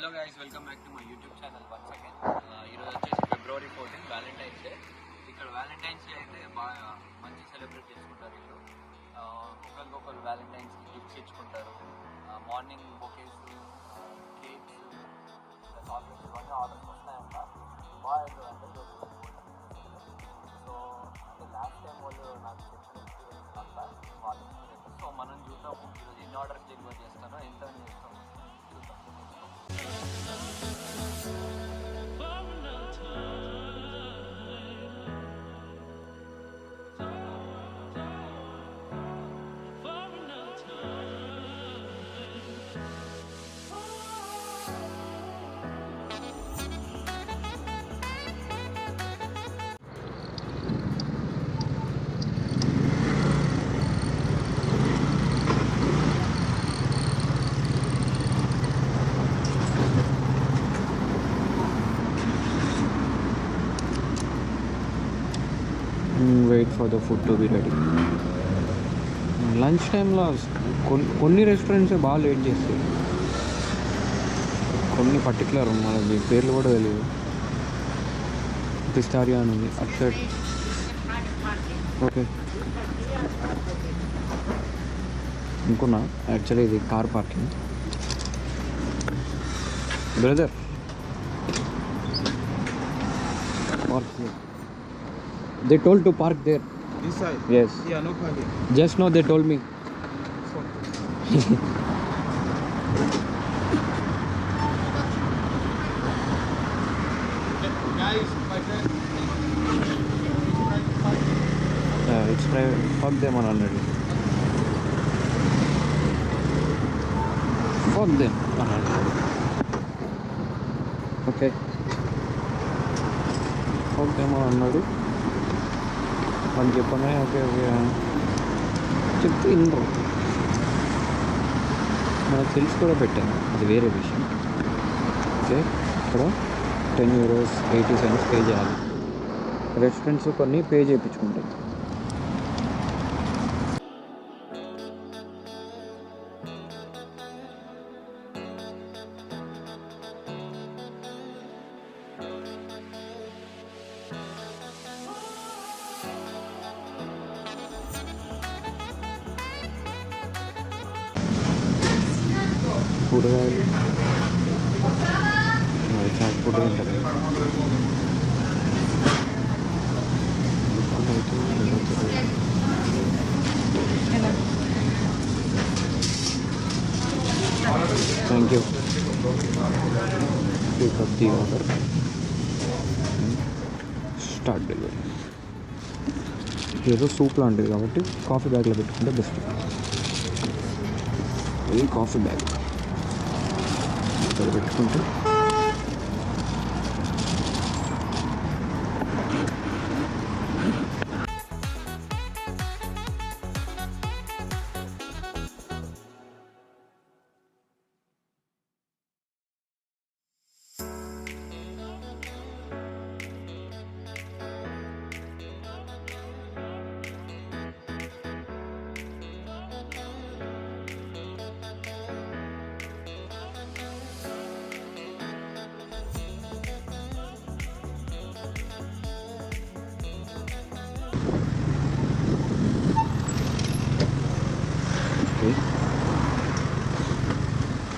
Hello guys, welcome back to my YouTube channel once again. ఈరోజు వచ్చేసి February 14 valentine's day. ఇక్కడ valentine's day అయితే బాగా మంచి సెలబ్రేట్ చేసుకుంటారు. వీళ్ళు ఒకరికొకరు వ్యాలంటైన్స్కి గిఫ్ట్స్ ఇచ్చుకుంటారు. మార్నింగ్ బొకేస్, కేక్స్, చాక్లెట్స్ ఇవన్నీ ఆర్డర్స్ వస్తాయంట. బాగా అంటే సో అంటే లాస్ట్ టైం వాళ్ళు నాకు చెప్పిన ఎక్స్పీరియన్స్ అంతా వాళ్ళు. సో మనం చూద్దాం ఈరోజు ఎన్ని ఆర్డర్స్ డెలివర్ చేస్తానో, ఎంత అని చేస్తాం చూద్దాం. Wait for the food to be ready. Lunch టైంలో కొన్ని రెస్టారెంట్స్ బాగా లేట్ చేస్తాయి, కొన్ని పర్టికులర్ మనకి పేర్లు కూడా తెలియదు. పిస్టారియా అని ఉంది అటు సైడ్. ఓకే అనుకున్నా యాక్చువల్లీ ఇది car parking. Brother they told to park there. This side? Yes. Yeah, no parking. Just now they told me. Guys, my friend. It's private. Fuck them on already. Fuck them on already. Okay. Fuck them on already. అని చెప్పగానే okay okay చెప్తే వినరు. మనకు తెలిసి కూడా పెట్టాను, అది వేరే విషయం. ఓకే, ఇక్కడ €10 80 పే చేయాలి. రెస్టారెంట్స్ కొన్ని పే చేయించుకుంటాయి. కూరగాయలు చాట్ ఫుడ్ ఉంటుంది. Thank you. Pickup the order, start delivery. ఏదో సూప్ లాంటిది కాబట్టి కాఫీ బ్యాగ్లో పెట్టుకుంటే బెస్ట్. ఇది కాఫీ బ్యాగ్ ఇక్కడ పెట్టుకుంటే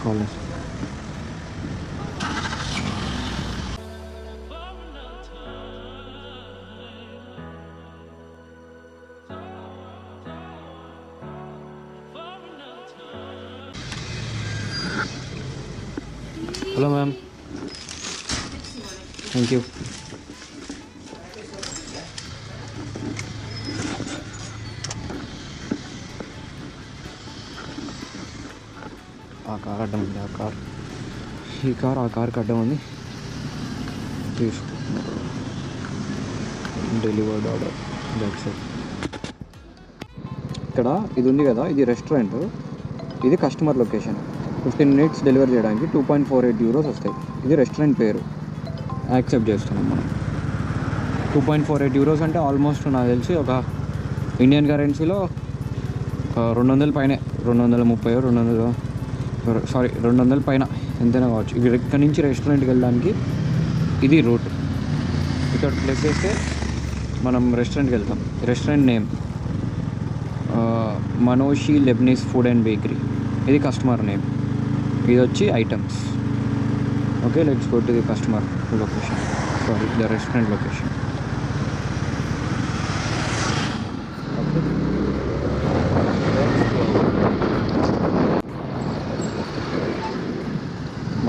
college. Hello ma'am, thank you. ఆ కార్ అడ్డం ఉంది, ఆ కార్, ఈ కార్ ఆ కార్కి అడ్డం ఉంది. తీసుకుంటున్నారు డెలివర్డ్ ఆర్డర్. That's it. ఇక్కడ ఇది ఉంది కదా, ఇది రెస్టారెంట్, ఇది కస్టమర్ లొకేషన్. 15 minutes డెలివరీ చేయడానికి €2.48 వస్తాయి. ఇది రెస్టారెంట్ పేరు. యాక్సెప్ట్ చేస్తున్నాం మనం. €2.48 అంటే ఆల్మోస్ట్ నాకు తెలిసి ఒక ఇండియన్ కరెన్సీలో 200 పైనే, 230, 200 సారీ 200 పైన ఎంతైనా కావచ్చు. ఇక్కడ నుంచి రెస్టారెంట్కి వెళ్ళడానికి ఇది రూట్. ఇక్కడ ప్లేస్ చేస్తే మనం రెస్టారెంట్కి వెళ్తాం. Restaurant name Manoshi Lebanese food and bakery. ఇది కస్టమర్ నేమ్, ఇది వచ్చి items. Okay, let's go to the customer location, sorry the restaurant location.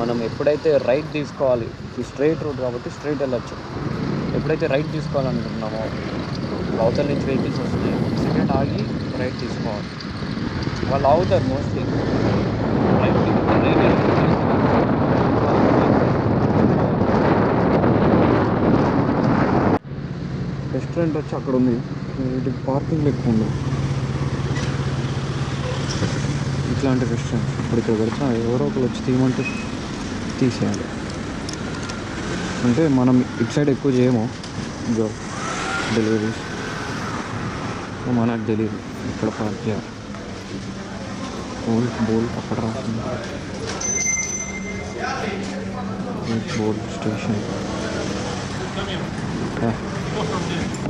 మనం ఎప్పుడైతే రైట్ తీసుకోవాలి, ఈ స్ట్రైట్ రూట్ కాబట్టి స్ట్రైట్ వెళ్ళచ్చు. ఎప్పుడైతే రైట్ తీసుకోవాలనుకుంటున్నామో అవతల నుంచి వెహికల్స్ వస్తున్నాయి, సెకండ్ ఆగి రైట్ తీసుకోవాలి. వాళ్ళు ఆగుతారు మోస్ట్లీ. రైట్ రెస్టారెంట్ వచ్చి అక్కడ ఉంది. వీటికి పార్కింగ్ ఎక్కువ ఉంది. ఇట్లాంటి రెస్టారెంట్ ఇప్పుడు ఇక్కడ పెడతా, ఎవరో ఒకరు వచ్చి తీయమంటే తీసేయాలి. అంటే మనం ఇటు సైడ్ ఎక్కువ చేయము జాబ్ డెలివరీస్, మనకు తెలియదు ఇక్కడ పార్క్ చేయాలి. బోల్ అక్కడ రాస్తుంది, బోల్ station.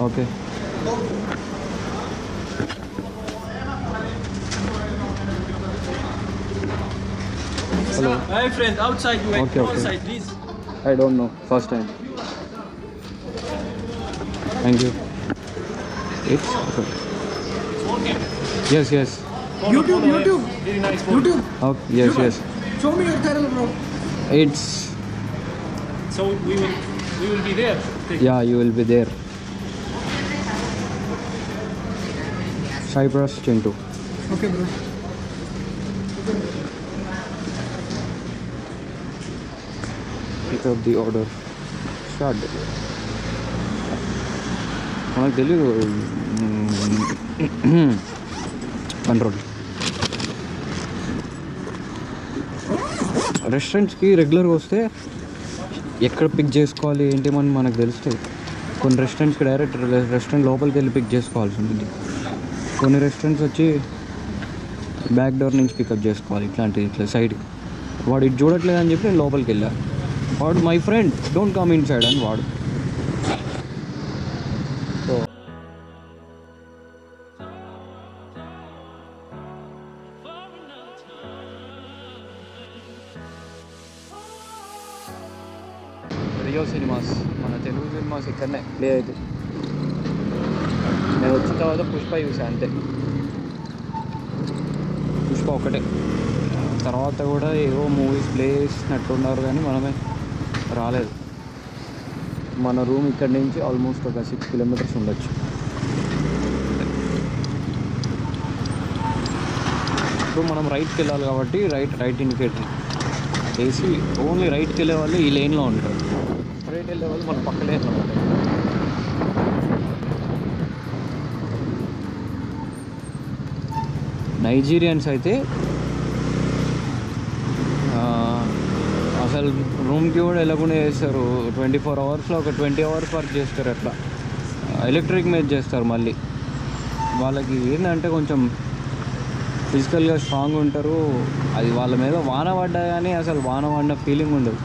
Okay, hello. Hi friend, outside you wait. Okay, okay. Outside please. I don't know, first time. Thank you. It's okay. Okay. Yes, yes. YouTube. Very nice phone. YouTube. Okay, yes, yes. Show me your channel, bro. It's, So we will be there. yeah, you will be there. Cyprus Chintu. Okay, bro. Pick up the order. Start. మనకు తెలియదు control. రెస్టారెంట్స్కి రెగ్యులర్గా వస్తే ఎక్కడ pick చేసుకోవాలి ఏంటి అని మనకు తెలుస్తుంది. కొన్ని రెస్టారెంట్స్కి డైరెక్ట్ రెస్టారెంట్ లోపలికి వెళ్ళి పిక్ చేసుకోవాల్సి ఉంటుంది. కొన్ని రెస్టారెంట్స్ వచ్చి బ్యాక్ డోర్ నుంచి పికప్ చేసుకోవాలి. ఇట్లా సైడ్కి. వాడు ఇటు చూడట్లేదు అని చెప్పి నేను లోపలికి వెళ్ళాను. వాడు my friend don't come in side అని వాడు. సో రియో సినిమాస్, మన తెలుగు సినిమాస్ ఇక్కడనే ప్లే అవుతాయి. నేను వచ్చిన తర్వాత పుష్ప చూసాను అంతే. పుష్ప ఒకటే, తర్వాత కూడా ఏవో మూవీస్ ప్లే చేసినట్టున్నారు కానీ మనమే రాలేదు. మన రూమ్ ఇక్కడ నుంచి ఆల్మోస్ట్ ఒక 6 kilometers ఉండొచ్చు. ఇప్పుడు మనం రైట్కి వెళ్ళాలి కాబట్టి రైట్ ఇండికేటర్ వేసి ఓన్లీ రైట్కి వెళ్ళే వాళ్ళు ఈ లైన్లో ఉంటారు, స్ట్రైట్ వెళ్ళే వాళ్ళు మన పక్క లైన్లో ఉంటారు. నైజీరియన్స్ అయితే అసలు రూమ్కి కూడా వెళ్ళకుండా చేస్తారు. 24 hours ఒక 20 hours వర్క్ చేస్తారు. అట్లా ఎలక్ట్రిక్ మీద చేస్తారు. మళ్ళీ వాళ్ళకి ఏంటంటే కొంచెం ఫిజికల్గా స్ట్రాంగ్ ఉంటారు. అది వాళ్ళ మీద వాన పడ్డా కానీ అసలు వాన పడిన ఫీలింగ్ ఉండదు.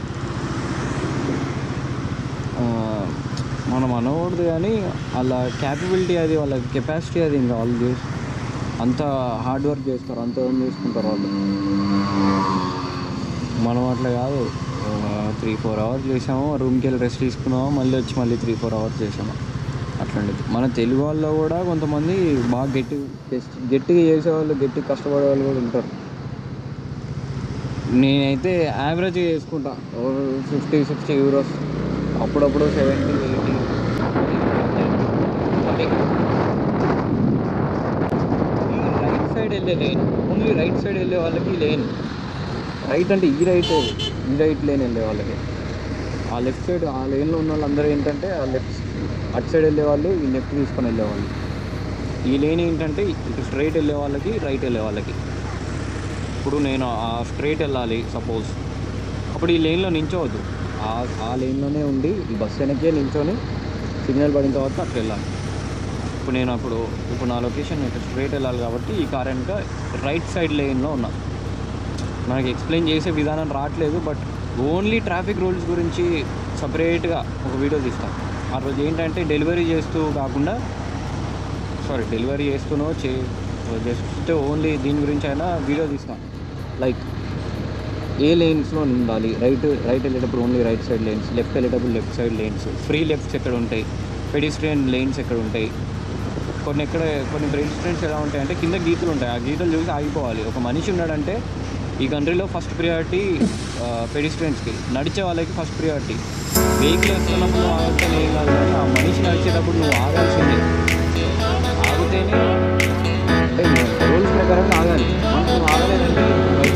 మనం అనకూడదు కానీ వాళ్ళ క్యాపబిలిటీ అది, వాళ్ళ కెపాసిటీ అది. ఇంకా వాళ్ళు చేసి అంత హార్డ్ వర్క్ చేస్తారు, అంత ఏం చేసుకుంటారు వాళ్ళు. మనం అట్లా కాదు, 3-4 hours చేసాము, రూమ్కి వెళ్ళి రెస్ట్ తీసుకున్నాము, మళ్ళీ వచ్చి మళ్ళీ 3-4 hours చేసాము. అట్లాంటిది మన తెలుగు వాళ్ళు కూడా కొంతమంది బాగా గట్టిగా చేసేవాళ్ళు, గట్టిగా కష్టపడే వాళ్ళు కూడా ఉంటారు. నేనైతే యావరేజ్గా చేసుకుంటా 50-60 euros, అప్పుడప్పుడు 70-80. రైట్ సైడ్ వెళ్ళే లేన్, ఓన్లీ రైట్ సైడ్ వెళ్ళే వాళ్ళకి లేన్. రైట్ అంటే ఈ రైట్ లేన్ వెళ్ళే వాళ్ళకి. ఆ లెఫ్ట్ సైడ్ ఆ లేన్లో ఉన్న వాళ్ళందరూ ఏంటంటే ఆ లెఫ్ట్ అటు సైడ్ వెళ్ళే వాళ్ళు, ఈ లెఫ్ట్ తీసుకొని వెళ్ళేవాళ్ళు. ఈ లేన్ ఏంటంటే ఇటు స్ట్రైట్ వెళ్ళే వాళ్ళకి, రైట్ వెళ్ళే వాళ్ళకి. ఇప్పుడు నేను ఆ స్ట్రైట్ వెళ్ళాలి సపోజ్, అప్పుడు ఈ లేన్లో నించోవద్దు, ఆ లేన్లోనే ఉండి ఈ బస్సు వెనకే నించొని సిగ్నల్ పడిన తర్వాత అక్కడ వెళ్ళాలి. ఇప్పుడు నా లొకేషన్ ఇటు స్ట్రైట్ వెళ్ళాలి కాబట్టి ఈ కార్ వెనక రైట్ సైడ్ లేన్లో ఉన్నా. మనకి ఎక్స్ప్లెయిన్ చేసే విధానం రావట్లేదు. బట్ ఓన్లీ ట్రాఫిక్ రూల్స్ గురించి సపరేట్గా ఒక వీడియో తీస్తాం. ఆ రోజు ఏంటంటే డెలివరీ చేస్తూనో జస్ట్ ఓన్లీ దీని గురించి అయినా వీడియో తీస్తాం. లైక్ ఏ లేన్స్లో ఉండాలి, రైట్ వెళ్ళేటప్పుడు only right side lanes, left వెళ్ళేటప్పుడు left side lanes, free lefts ఎక్కడ ఉంటాయి, పెడిస్ట్రియన్ లేన్స్ ఎక్కడ ఉంటాయి, కొన్ని పెడిస్ట్రియన్స్ ఎలా ఉంటాయి అంటే కింద గీతలు ఉంటాయి, ఆ గీతలు చూసి ఆగిపోవాలి. ఒక మనిషి ఉన్నాడంటే ఈ కంట్రీలో ఫస్ట్ ప్రియారిటీ పెడిస్ట్రియన్స్కి, నడిచే వాళ్ళకి ఫస్ట్ ప్రియారిటీ. వెహికల్ వస్తున్నప్పుడు ఆగితే ఏం కాదు, కానీ ఆ మనిషి నడిచేటప్పుడు నువ్వు ఆగాల్సిందే. ఆగితేనే అంటే రూల్స్ ప్రకారం ఆగాలి. మనకు నువ్వు ఆగలేదంటే బై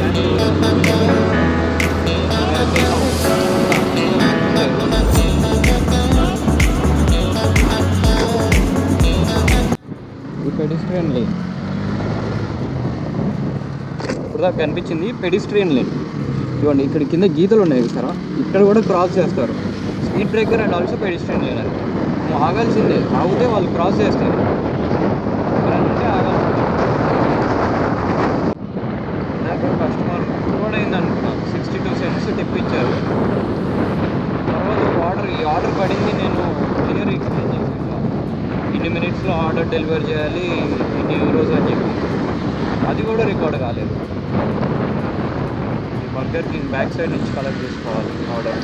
ఈ పెడిస్ట్రియన్ లేన్ ఇప్పుడు దాకా కనిపించింది పెడిస్ట్రియన్ లేన్. ఇవ్వండి, ఇక్కడ కింద గీతలు ఉన్నాయి చూసారా, ఇక్కడ కూడా క్రాస్ చేస్తారు. Speed breaker and also pedestrian lane అని. నువ్వు ఆగాల్సిందే, ఆగితే వాళ్ళు క్రాస్ చేస్తారు. అంటే ఆగాల్సిందే. నాకు కస్టమర్ కూడా అయిందనుకున్నా, 62 cents తెప్పించారు. తర్వాత ఈ ఆర్డర్ పడింది, నేను క్లియర్ ఎక్స్ప్లెయిన్ చేశాను. ఇన్ని మినిట్స్లో ఆర్డర్ డెలివరీ చేయాలి, ఇన్ని euros అని చెప్పి. అది కూడా రికార్డ్ కాలేదు. బర్గర్ కింగ్ బ్యాక్ సైడ్ నుంచి కలెక్ట్ చేసుకోవాలి ఆర్డర్.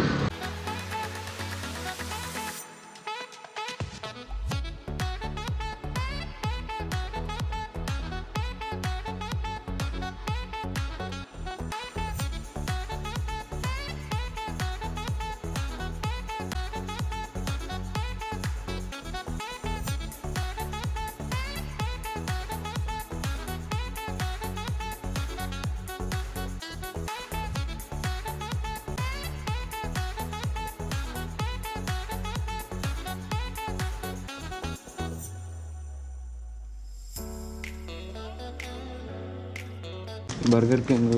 బర్గర్ కింగ్,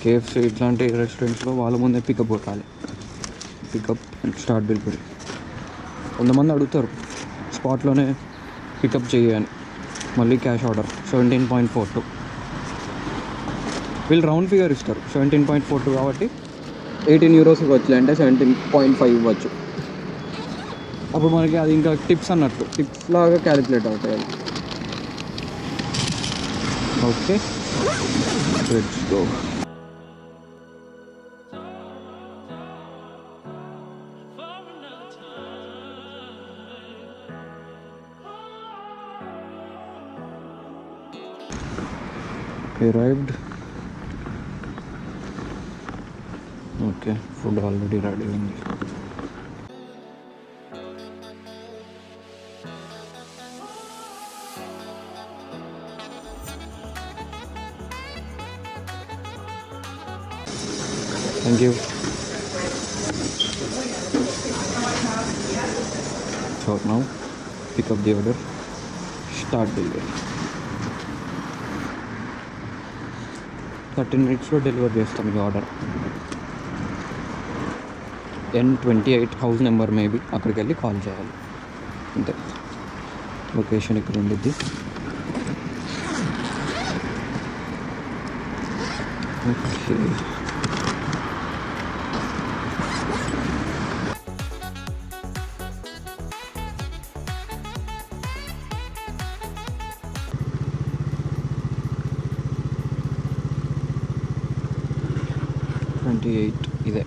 కేఎఫ్సీ ఇట్లాంటి రెస్టారెంట్స్లో వాళ్ళ ముందే పికప్ కొట్టాలి. Pickup and start delivery. కొంతమంది అడుగుతారు స్పాట్లోనే పికప్ చేయని, మళ్ళీ క్యాష్ ఆర్డర్ 17.42. వీళ్ళు రౌండ్ ఫిగర్ ఇస్తారు 17.42 కాబట్టి 18 euros ఇవ్వచ్చు, అంటే 17.5 ఇవ్వచ్చు. అప్పుడు మనకి అది ఇంకా టిప్స్ అన్నట్లు, టిప్స్ లాగా క్యాలిక్యులేట్ అవుతాయి అది. Okay, let's go. Arrived. Okay, food already ready ఉంది. Thank you. So now pick up the order, start delivery. 13 minutes లో డెలివర్ చేస్తాం ఈ order. N28 house number maybe, అక్కడికి వెళ్ళి కాల్ చేయాలి అంతే. లొకేషన్ ఇక్కడ ఉండిద్ది. ఓకే, ఇదే.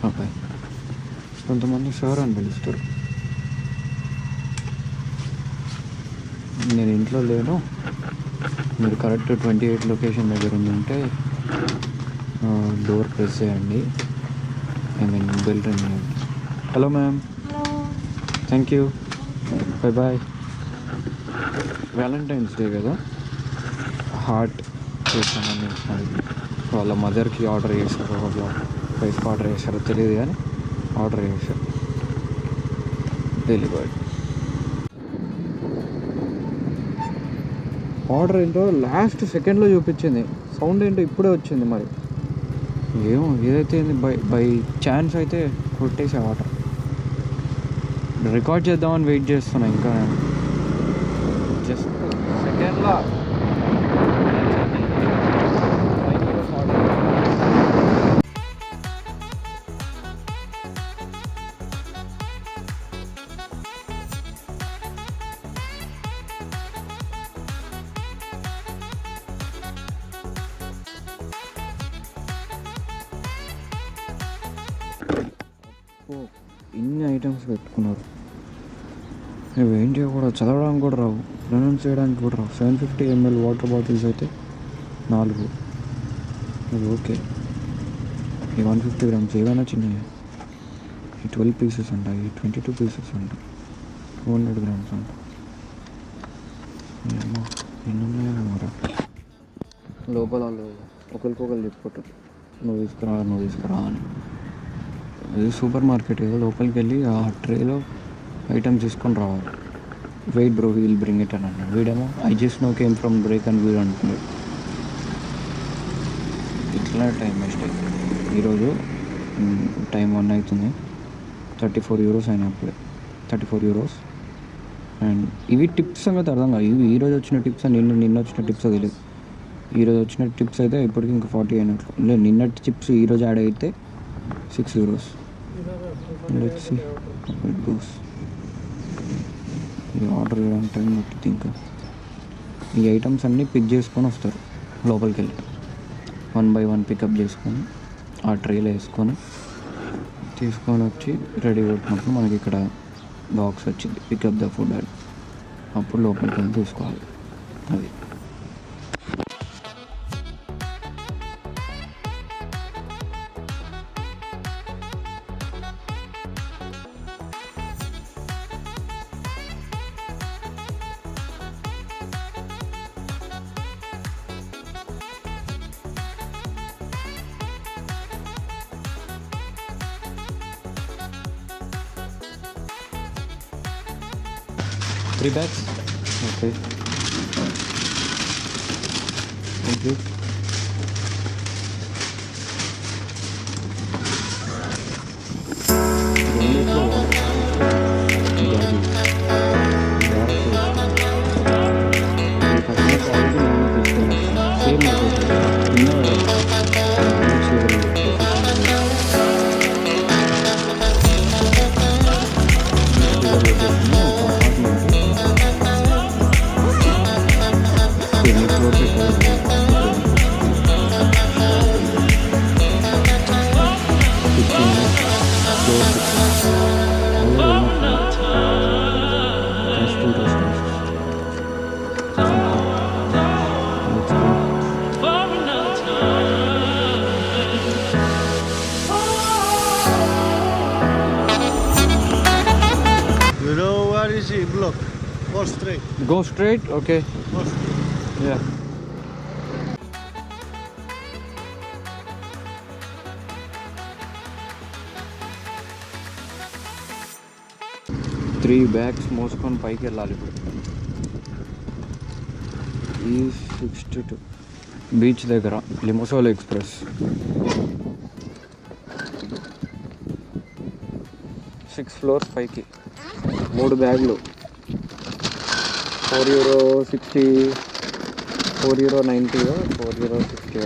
ఓకే, కొంతమంది సార్ అని పిలుస్తారు. నేను ఇంట్లో లేను, మీరు కరెక్ట్ 28 లొకేషన్ దగ్గర ఉందంటే డోర్ ప్రెస్ చేయండి. ఐ మీన్ బెల్ రింగ్ చేయండి. Hello ma'am. Thank you, bye bye. Valentine's Day కదా, హార్ట్ చేస్తామని వాళ్ళ మదర్కి ఆర్డర్ చేశారు, వాళ్ళ వైఫ్కి ఆర్డర్ చేశారో తెలియదు కానీ ఆర్డర్ చేశారు. డెలివర్డ్. ఆర్డర్ ఏంటో లాస్ట్ సెకండ్లో చూపించింది, సౌండ్ ఏంటో ఇప్పుడే వచ్చింది మరి. ఏమో ఏదైతే బై ఛాన్స్ అయితే కొట్టేసా వాటర్. రికార్డ్ చేద్దామని వెయిట్ చేస్తున్నా ఇంకా నేను. జస్ట్ సెకండ్లా ఇన్ని ఐటమ్స్ పెట్టుకున్నారు. ఇవి ఏం చేయకూడదు, చదవడానికి కూడా రావు, ప్రొనౌన్స్ చేయడానికి కూడా రావు. 750 ml వాటర్ బాటిల్స్ అయితే 4. అది ఓకే. ఈ 150 grams ఏవైనా చిన్నవి. ఈ 12 pieces అంట, ఈ 22 pieces అంట, 200 grams అంట. ఏమో ఎన్ని ఉన్నాయో మరి. లోపల ఒకరికొకరు చెప్పుకుంటారు, నువ్వు తీసుకురా అని. అది సూపర్ మార్కెట్ ఏదో, లోపలికి వెళ్ళి ఆ ట్రేలో ఐటమ్స్ తీసుకొని రావాలి. Wait bro, will bring it అని అన్నాడు. వీడేమో I just now came from break అని వీడు అంటున్నాడు. ఇట్లా టైం వేస్ట్ అవుతుంది. ఈరోజు టైం 1 అవుతుంది. 34 euros అయినా అప్పుడే, 34 euros. అండ్ ఇవి టిప్స్ సంగతి అర్థం కాదు. ఇవి ఈరోజు వచ్చిన టిప్స్, నిన్న వచ్చిన టిప్స్ తెలియదు. ఈరోజు వచ్చిన టిప్స్ అయితే ఇప్పటికి ఇంకా 40 అయినట్లు. లేదు, నిన్నటి టిప్స్ ఈరోజు యాడ్ అయితే 6 euros. Let's see how it goes. ఈ ఆర్డర్ చేయడానికి టైం పట్టింది. ఇంకా ఈ ఐటమ్స్ అన్నీ పిక్ చేసుకొని వస్తారు లోపలికి వెళ్ళి. 1 by 1 పికప్ చేసుకొని ఆ ట్రేలో వేసుకొని తీసుకొని వచ్చి రెడీ పెట్టినప్పుడు మనకి ఇక్కడ బాక్స్ వచ్చింది, పికప్ ద ఫుడ్ అని. అప్పుడు లోపలికి వెళ్ళి తీసుకోవాలి. అది 3 bags. Okay. Thank you. You know where is he? Block. Go straight. Go straight? Okay. Go straight. Yeah. Three bags మోసుకొని పైకి వెళ్ళాలి ఇప్పుడు. ఈ 62 బీచ్ దగ్గర లిమోసోల్ ఎక్స్ప్రెస్. 6 floors పైకి 3 బ్యాగులు. 4 euro 60, 4 euro 90, 4 euro 60.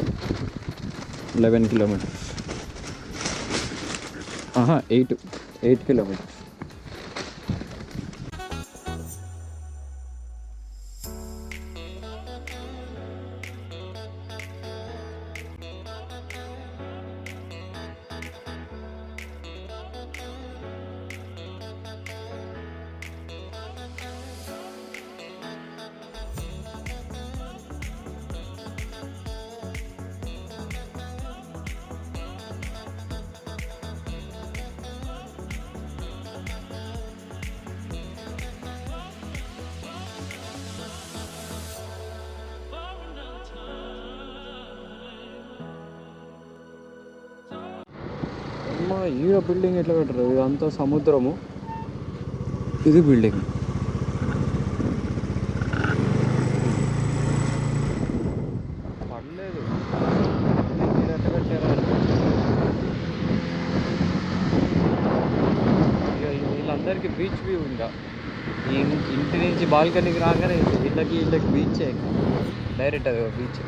11 kilometers. 8 kilometers. ఈ బిల్డింగ్ ఎట్లా కట్టరు? ఇదంతా సముద్రము, ఇది బిల్డింగ్. పడలేదు. మనకి బీచ్ వ్యూ ఇంకా ఈ ఇంటి నుంచి బాల్కనీకి రాగానే ఇళ్ళకి బీచే డైరెక్ట్ అది బీచ్.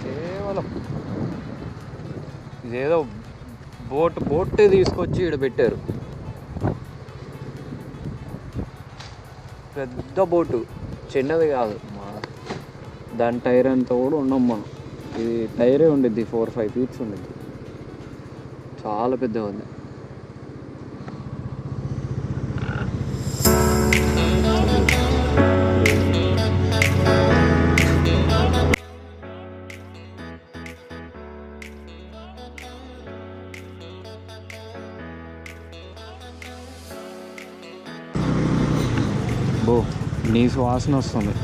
కేవలం ఇదేదో బోట్ తీసుకొచ్చి ఇక్కడ పెట్టారు. పెద్ద బోటు, చిన్నది కాదు. దాని టైర్ అంతా కూడా ఉన్నాం మనం. ఇది టైరే ఉండిద్ది 4-5 ఫీట్స్ ఉండిద్ది, చాలా పెద్దగా ఉంది. బో నీ వాసన వస్తుంది.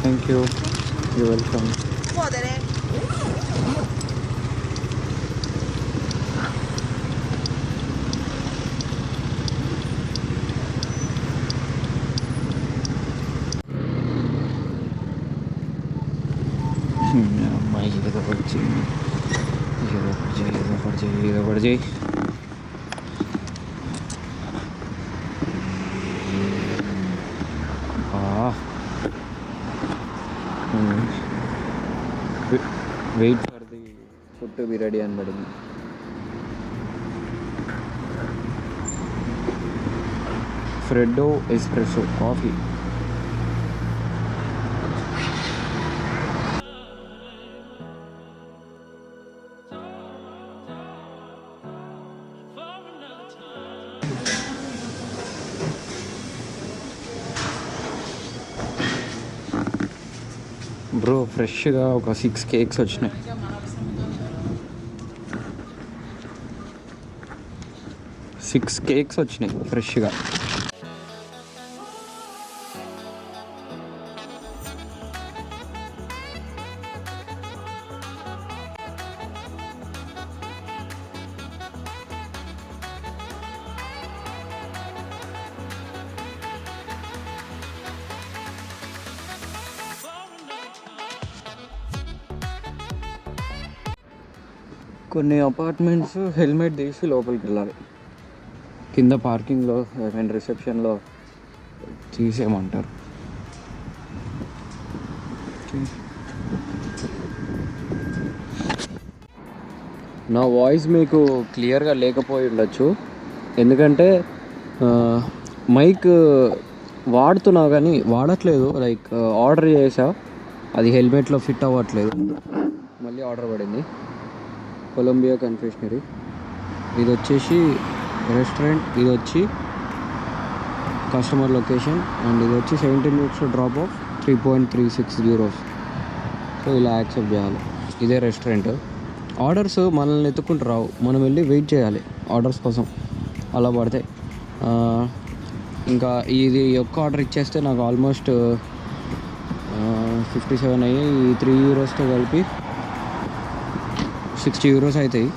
Thank you. You welcome. అమ్మాయి ఏదో ఒకటి చేయి. Wait for the food to be ready అని పడింది. ఫ్రెడో ఎస్ప్రెసో కాఫీ. బ్రో ఫ్రెష్గా ఒక 6 కేక్స్ వచ్చినాయి. ఫ్రెష్గా. కొన్ని అపార్ట్మెంట్స్ హెల్మెట్ తీసి లోపలికి వెళ్ళాలి. కింద పార్కింగ్లో రిసెప్షన్లో తీసేయమంటారు. నా వాయిస్ మీకు క్లియర్గా లేకపోయి ఉండొచ్చు, ఎందుకంటే మైక్ వాడుతున్నా కానీ వాడట్లేదు. లైక్ ఆర్డర్ చేసా, అది హెల్మెట్లో ఫిట్ అవ్వట్లేదు. మళ్ళీ ఆర్డర్ పడింది. Colombia confectionery. ఇది వచ్చేసి రెస్టారెంట్, ఇది వచ్చి కస్టమర్ లొకేషన్, అండ్ ఇది వచ్చి 17 minutes drop of 3.36 euros. So ఇలా యాక్సెప్ట్ చేయాలి. ఇదే రెస్టారెంట్. ఆర్డర్స్ మనల్ని ఎత్తుకుంటూ రావు, మనం వెళ్ళి వెయిట్ చేయాలి ఆర్డర్స్ కోసం. అలా పడతాయి. ఇంకా ఇది ఒక్క ఆర్డర్ ఇచ్చేస్తే నాకు ఆల్మోస్ట్ 57 అయ్యి, ఈ 3 euros కలిపి 60 euros అవుతాయి.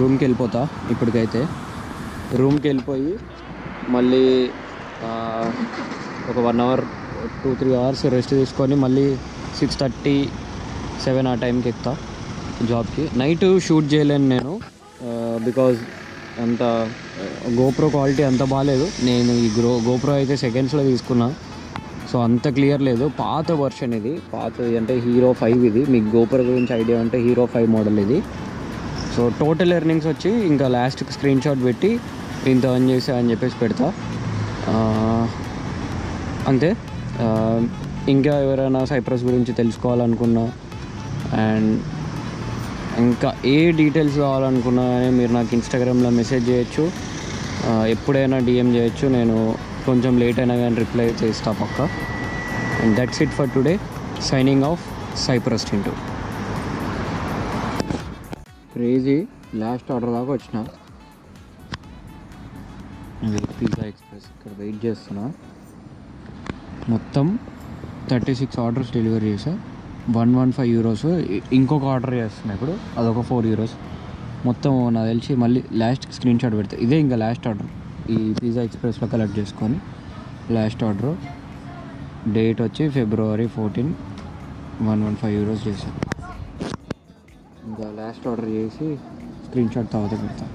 రూమ్కి వెళ్ళిపోతా ఇప్పటికైతే. రూమ్కి వెళ్ళిపోయి మళ్ళీ ఒక 1 అవర్ 2-3 అవర్స్ రెస్ట్ తీసుకొని మళ్ళీ 6:30, 7 ఆ టైంకి ఎక్కుతా జాబ్కి. నైట్ షూట్ చేయలేను నేను బికాజ్ అంత గోప్రో క్వాలిటీ అంత బాగాలేదు. నేను ఈ గోప్రో అయితే సెకండ్స్లో తీసుకున్నా, సో అంత క్లియర్ లేదు. పాత వర్షన్ ఇది, పాతది అంటే హీరో 5 ఇది. మీకు గోప్రో గురించి ఐడియా ఉంటే హీరో 5 మోడల్ ఇది. సో టోటల్ ఎర్నింగ్స్ వచ్చి ఇంకా లాస్ట్కి స్క్రీన్ షాట్ పెట్టి ఇంత అర్న్ చేసా అని చెప్పేసి పెడతా. అంతే. ఇంకా ఎవరైనా సైప్రస్ గురించి తెలుసుకోవాలనుకున్నా అండ్ ఇంకా ఏ డీటెయిల్స్ కావాలనుకున్నా కానీ మీరు నాకు ఇన్స్టాగ్రామ్లో మెసేజ్ చేయొచ్చు, ఎప్పుడైనా డిఎం చేయొచ్చు. నేను కొంచెం లేట్ అయినా కానీ రిప్లై చేస్తా పక్క. And that's it for today. Signing off, Cyprus Chintu. Crazy, last order దాకా వచ్చిన. పిజ్జా ఎక్స్ప్రెస్ ఇక్కడ వెయిట్ చేస్తున్నా. మొత్తం 36 ఆర్డర్స్ డెలివరీ చేసా. 115 euros. ఇంకొక ఆర్డర్ చేస్తున్నా ఇప్పుడు, అదొక 4 euros. మొత్తం నాకు తెలిసి మళ్ళీ లాస్ట్కి స్క్రీన్ షాట్ పెడతా. ఇదే ఇంకా లాస్ట్ ఆర్డర్ ఈ పిజ్జా ఎక్స్ప్రెస్లో కలెక్ట్ చేసుకొని. లాస్ట్ ఆర్డర్ డేట్ వచ్చి February 14, 115 euros చేశాను. ఇంకా లాస్ట్ ఆర్డర్ చేసి స్క్రీన్ షాట్ తర్వాత పెడతా.